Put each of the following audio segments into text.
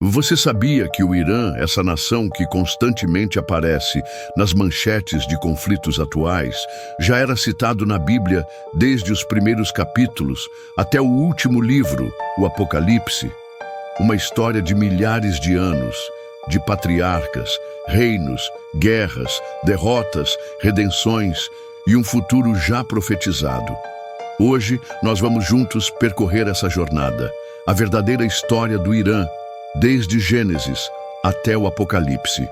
Você sabia que o Irã, essa nação que constantemente aparece nas manchetes de conflitos atuais, já era citado na Bíblia desde os primeiros capítulos até o último livro, o Apocalipse? Uma história de milhares de anos, de patriarcas, reinos, guerras, derrotas, redenções e um futuro já profetizado. Hoje, nós vamos juntos percorrer essa jornada, a verdadeira história do Irã, desde Gênesis até o Apocalipse.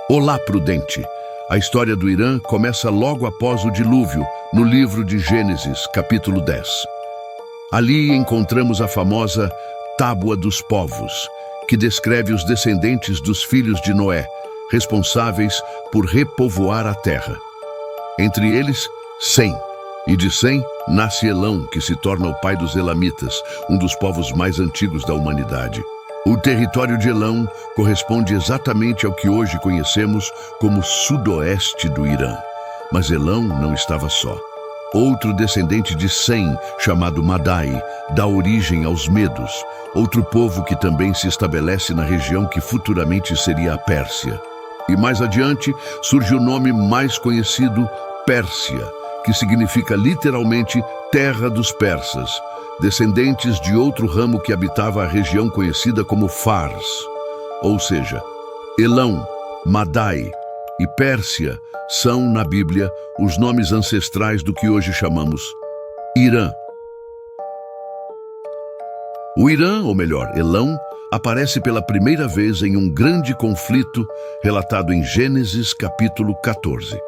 Olá, prudente! A história do Irã começa logo após o dilúvio, no livro de Gênesis, capítulo 10. Ali encontramos a famosa Tábua dos Povos, que descreve os descendentes dos filhos de Noé, responsáveis por repovoar a terra. Entre eles, Sem. E de Sem nasce Elão, que se torna o pai dos Elamitas, um dos povos mais antigos da humanidade. O território de Elão corresponde exatamente ao que hoje conhecemos como sudoeste do Irã. Mas Elão não estava só. Outro descendente de Sem, chamado Madai, dá origem aos Medos, outro povo que também se estabelece na região que futuramente seria a Pérsia. E mais adiante surge o nome mais conhecido, Pérsia, que significa literalmente terra dos persas, descendentes de outro ramo que habitava a região conhecida como Fars. Ou seja, Elão, Madai e Pérsia são, na Bíblia, os nomes ancestrais do que hoje chamamos Irã. O Irã, ou melhor, Elão, aparece pela primeira vez em um grande conflito relatado em Gênesis capítulo 14.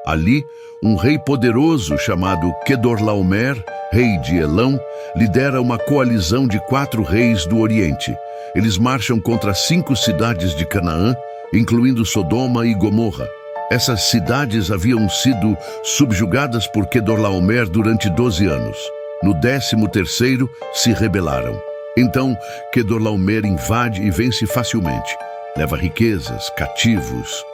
Ali, um rei poderoso chamado Quedorlaomer, rei de Elão, lidera uma coalizão de 4 reis do Oriente. Eles marcham contra 5 cidades de Canaã, incluindo Sodoma e Gomorra. Essas cidades haviam sido subjugadas por Quedorlaomer durante 12 anos. No 13º, se rebelaram. Então, Quedorlaomer invade e vence facilmente. Leva riquezas, cativos,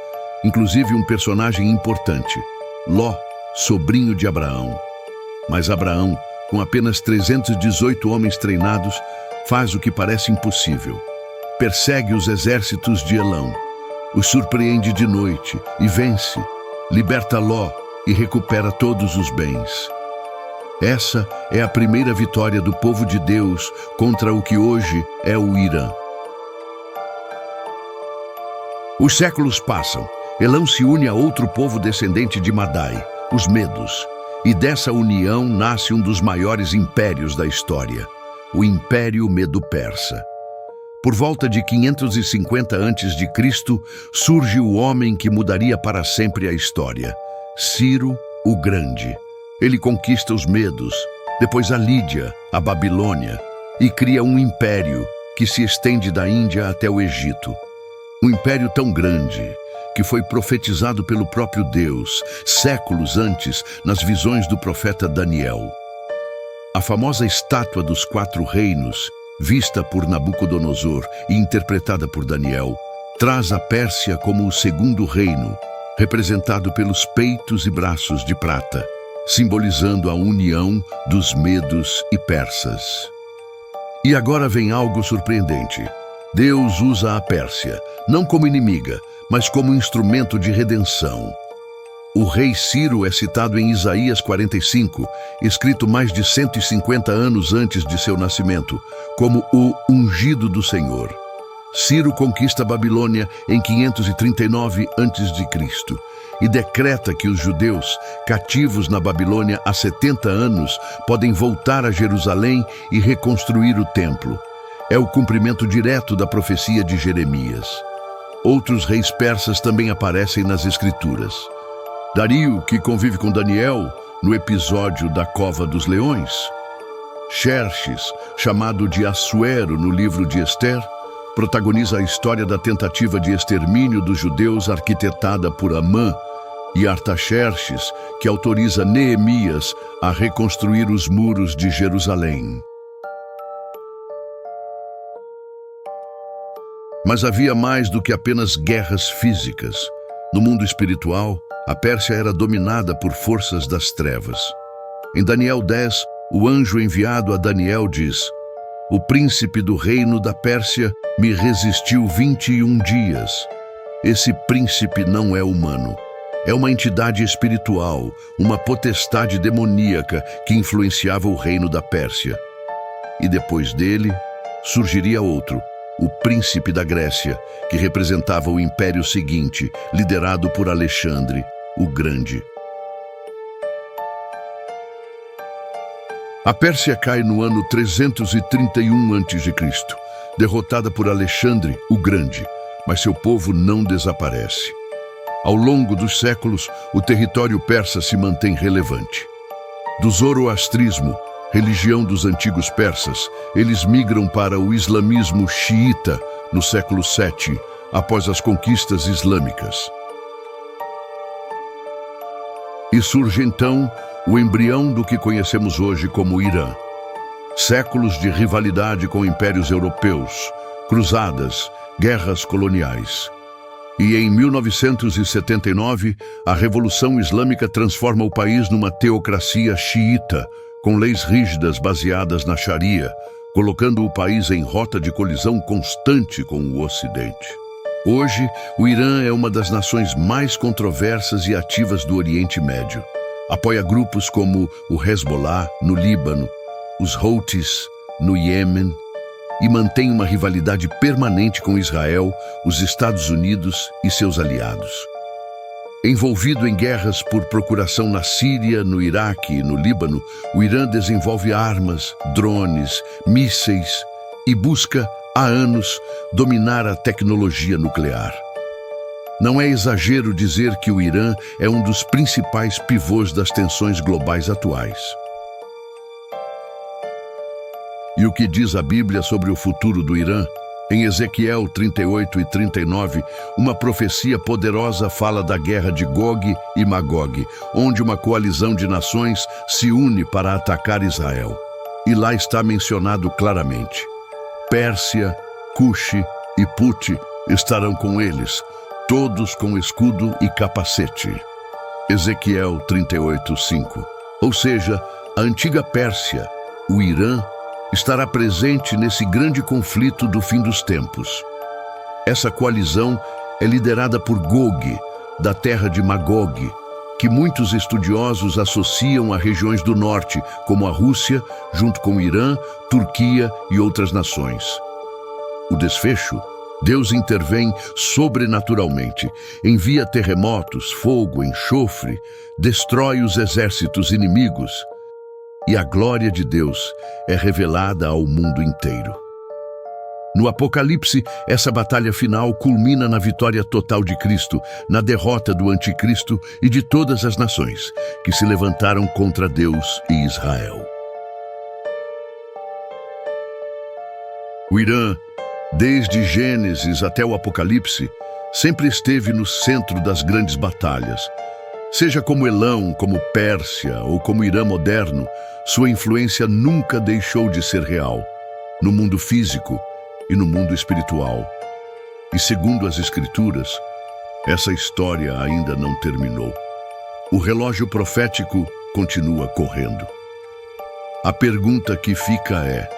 inclusive um personagem importante, Ló, sobrinho de Abraão. Mas Abraão, com apenas 318 homens treinados, faz o que parece impossível. Persegue os exércitos de Elão, os surpreende de noite e vence, liberta Ló e recupera todos os bens. Essa é a primeira vitória do povo de Deus contra o que hoje é o Irã. Os séculos passam. Elão se une a outro povo descendente de Madai, os Medos, e dessa união nasce um dos maiores impérios da história, o Império Medo-Persa. Por volta de 550 a.C., surge o homem que mudaria para sempre a história, Ciro o Grande. Ele conquista os Medos, depois a Lídia, a Babilônia, e cria um império que se estende da Índia até o Egito. Um império tão grande que foi profetizado pelo próprio Deus, séculos antes, nas visões do profeta Daniel. A famosa estátua dos 4 reinos, vista por Nabucodonosor e interpretada por Daniel, traz a Pérsia como o segundo reino, representado pelos peitos e braços de prata, simbolizando a união dos medos e persas. E agora vem algo surpreendente. Deus usa a Pérsia, não como inimiga, mas como instrumento de redenção. O rei Ciro é citado em Isaías 45, escrito mais de 150 anos antes de seu nascimento, como o ungido do Senhor. Ciro conquista a Babilônia em 539 a.C. e decreta que os judeus, cativos na Babilônia há 70 anos, podem voltar a Jerusalém e reconstruir o templo. É o cumprimento direto da profecia de Jeremias. Outros reis persas também aparecem nas Escrituras. Dario, que convive com Daniel no episódio da Cova dos Leões. Xerxes, chamado de Assuero no livro de Ester, protagoniza a história da tentativa de extermínio dos judeus arquitetada por Amã, e Artaxerxes, que autoriza Neemias a reconstruir os muros de Jerusalém. Mas havia mais do que apenas guerras físicas. No mundo espiritual, A Pérsia era dominada por forças das trevas. Em Daniel 10, o anjo enviado a Daniel diz: "O príncipe do reino da Pérsia me resistiu 21 dias. Esse príncipe não é humano. É uma entidade espiritual, uma potestade demoníaca que influenciava o reino da Pérsia. E depois dele, surgiria outro, o príncipe da Grécia, que representava o império seguinte, liderado por Alexandre, o Grande." A Pérsia cai no ano 331 a.C., derrotada por Alexandre, o Grande, mas seu povo não desaparece. Ao longo dos séculos, o território persa se mantém relevante. Do zoroastrismo, religião dos antigos persas, eles migram para o islamismo xiita no século VII, após as conquistas islâmicas. E surge então o embrião do que conhecemos hoje como Irã. Séculos de rivalidade com impérios europeus, cruzadas, guerras coloniais. E em 1979, a Revolução Islâmica transforma o país numa teocracia xiita, com leis rígidas baseadas na Sharia, colocando o país em rota de colisão constante com o Ocidente. Hoje, o Irã é uma das nações mais controversas e ativas do Oriente Médio. Apoia grupos como o Hezbollah, no Líbano, os Houthis, no Iêmen, e mantém uma rivalidade permanente com Israel, os Estados Unidos e seus aliados. Envolvido em guerras por procuração na Síria, no Iraque e no Líbano, o Irã desenvolve armas, drones, mísseis e busca, há anos, dominar a tecnologia nuclear. Não é exagero dizer que o Irã é um dos principais pivôs das tensões globais atuais. E o que diz a Bíblia sobre o futuro do Irã? Em Ezequiel 38 e 39, uma profecia poderosa fala da guerra de Gog e Magog, onde uma coalizão de nações se une para atacar Israel. E lá está mencionado claramente: Pérsia, Cuxi e Put estarão com eles, todos com escudo e capacete. Ezequiel 38:5. Ou seja, a antiga Pérsia, o Irã, estará presente nesse grande conflito do fim dos tempos. Essa coalizão é liderada por Gog, da terra de Magog, que muitos estudiosos associam a regiões do norte, como a Rússia, junto com o Irã, Turquia e outras nações. O desfecho: Deus intervém sobrenaturalmente, envia terremotos, fogo, enxofre, destrói os exércitos inimigos, e a glória de Deus é revelada ao mundo inteiro. No Apocalipse, essa batalha final culmina na vitória total de Cristo, na derrota do anticristo e de todas as nações que se levantaram contra Deus e Israel. O Irã, desde Gênesis até o Apocalipse, sempre esteve no centro das grandes batalhas. Seja como Elão, como Pérsia ou como Irã moderno, sua influência nunca deixou de ser real, no mundo físico e no mundo espiritual. E segundo as Escrituras, essa história ainda não terminou. O relógio profético continua correndo. A pergunta que fica é: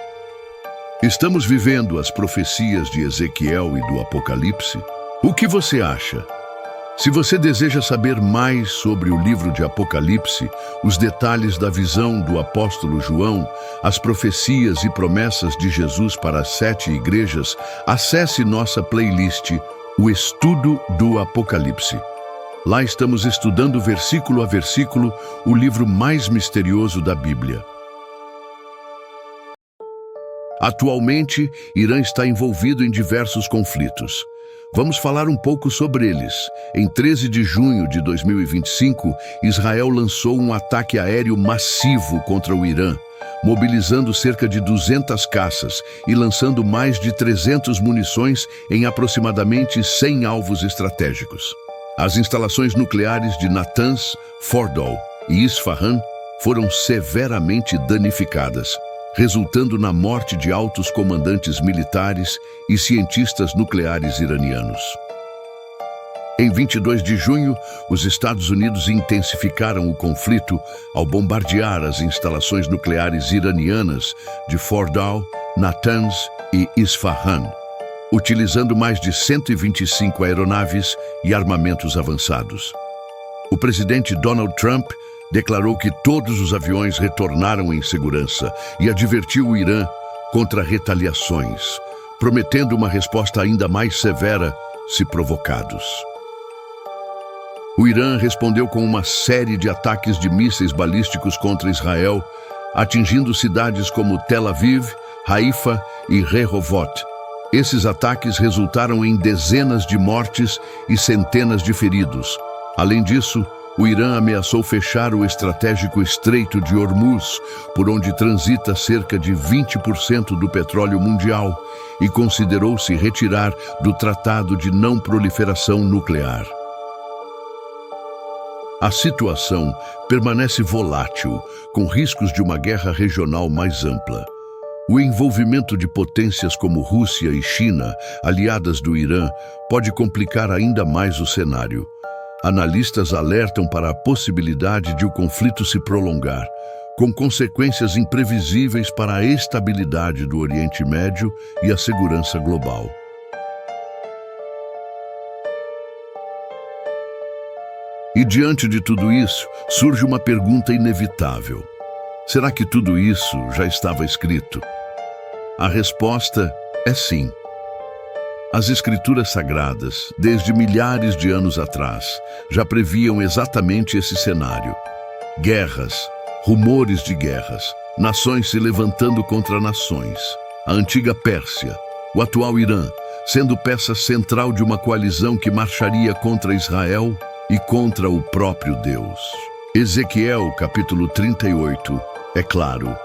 estamos vivendo as profecias de Ezequiel e do Apocalipse? O que você acha? Se você deseja saber mais sobre o livro de Apocalipse, os detalhes da visão do apóstolo João, as profecias e promessas de Jesus para as 7 igrejas, acesse nossa playlist, O Estudo do Apocalipse. Lá estamos estudando versículo a versículo o livro mais misterioso da Bíblia. Atualmente, Irã está envolvido em diversos conflitos. Vamos falar um pouco sobre eles. Em 13 de junho de 2025, Israel lançou um ataque aéreo massivo contra o Irã, mobilizando cerca de 200 caças e lançando mais de 300 munições em aproximadamente 100 alvos estratégicos. As instalações nucleares de Natanz, Fordow e Isfahan foram severamente danificadas, resultando na morte de altos comandantes militares e cientistas nucleares iranianos. Em 22 de junho, os Estados Unidos intensificaram o conflito ao bombardear as instalações nucleares iranianas de Fordow, Natanz e Isfahan, utilizando mais de 125 aeronaves e armamentos avançados. O presidente Donald Trump declarou que todos os aviões retornaram em segurança e advertiu o Irã contra retaliações, prometendo uma resposta ainda mais severa se provocados. O Irã respondeu com uma série de ataques de mísseis balísticos contra Israel, atingindo cidades como Tel Aviv, Haifa e Rehovot. Esses ataques resultaram em dezenas de mortes e centenas de feridos. Além disso, o Irã ameaçou fechar o estratégico Estreito de Hormuz, por onde transita cerca de 20% do petróleo mundial, e considerou se retirar do Tratado de Não Proliferação Nuclear. A situação permanece volátil, com riscos de uma guerra regional mais ampla. O envolvimento de potências como Rússia e China, aliadas do Irã, pode complicar ainda mais o cenário. Analistas alertam para a possibilidade de o conflito se prolongar, com consequências imprevisíveis para a estabilidade do Oriente Médio e a segurança global. E diante de tudo isso, surge uma pergunta inevitável. Será que tudo isso já estava escrito? A resposta é sim. As Escrituras Sagradas, desde milhares de anos atrás, já previam exatamente esse cenário. Guerras, rumores de guerras, nações se levantando contra nações. A antiga Pérsia, o atual Irã, sendo peça central de uma coalizão que marcharia contra Israel e contra o próprio Deus. Ezequiel, capítulo 38, é claro.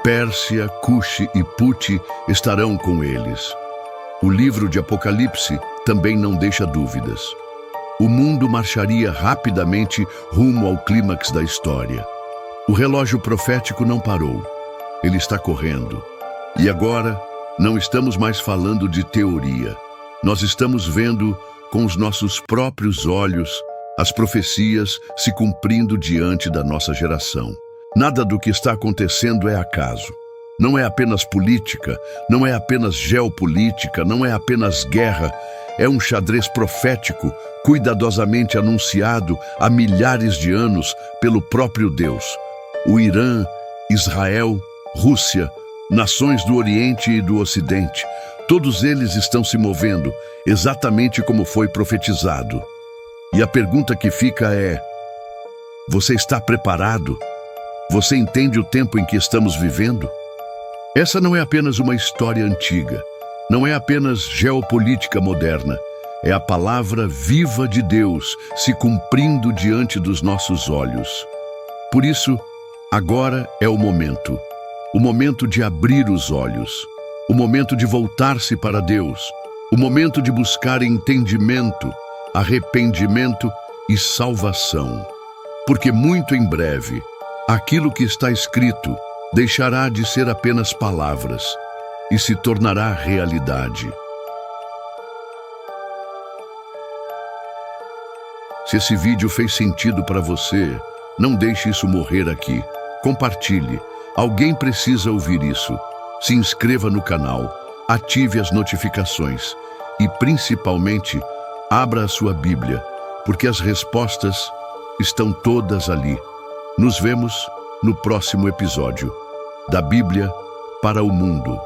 Pérsia, Cuxe e Puti estarão com eles. O livro de Apocalipse também não deixa dúvidas. O mundo marcharia rapidamente rumo ao clímax da história. O relógio profético não parou. Ele está correndo. E agora, não estamos mais falando de teoria. Nós estamos vendo com os nossos próprios olhos as profecias se cumprindo diante da nossa geração. Nada do que está acontecendo é acaso. Não é apenas política, não é apenas geopolítica, não é apenas guerra. É um xadrez profético, cuidadosamente anunciado há milhares de anos pelo próprio Deus. O Irã, Israel, Rússia, nações do Oriente e do Ocidente, todos eles estão se movendo exatamente como foi profetizado. E a pergunta que fica é: você está preparado? Você entende o tempo em que estamos vivendo? Essa não é apenas uma história antiga, não é apenas geopolítica moderna, é a palavra viva de Deus se cumprindo diante dos nossos olhos. Por isso, agora é o momento de abrir os olhos, o momento de voltar-se para Deus, o momento de buscar entendimento, arrependimento e salvação. Porque muito em breve, aquilo que está escrito deixará de ser apenas palavras e se tornará realidade. Se esse vídeo fez sentido para você, não deixe isso morrer aqui. Compartilhe. Alguém precisa ouvir isso. Se inscreva no canal, ative as notificações e, principalmente, abra a sua Bíblia, porque as respostas estão todas ali. Nos vemos no próximo episódio da Bíblia para o Mundo.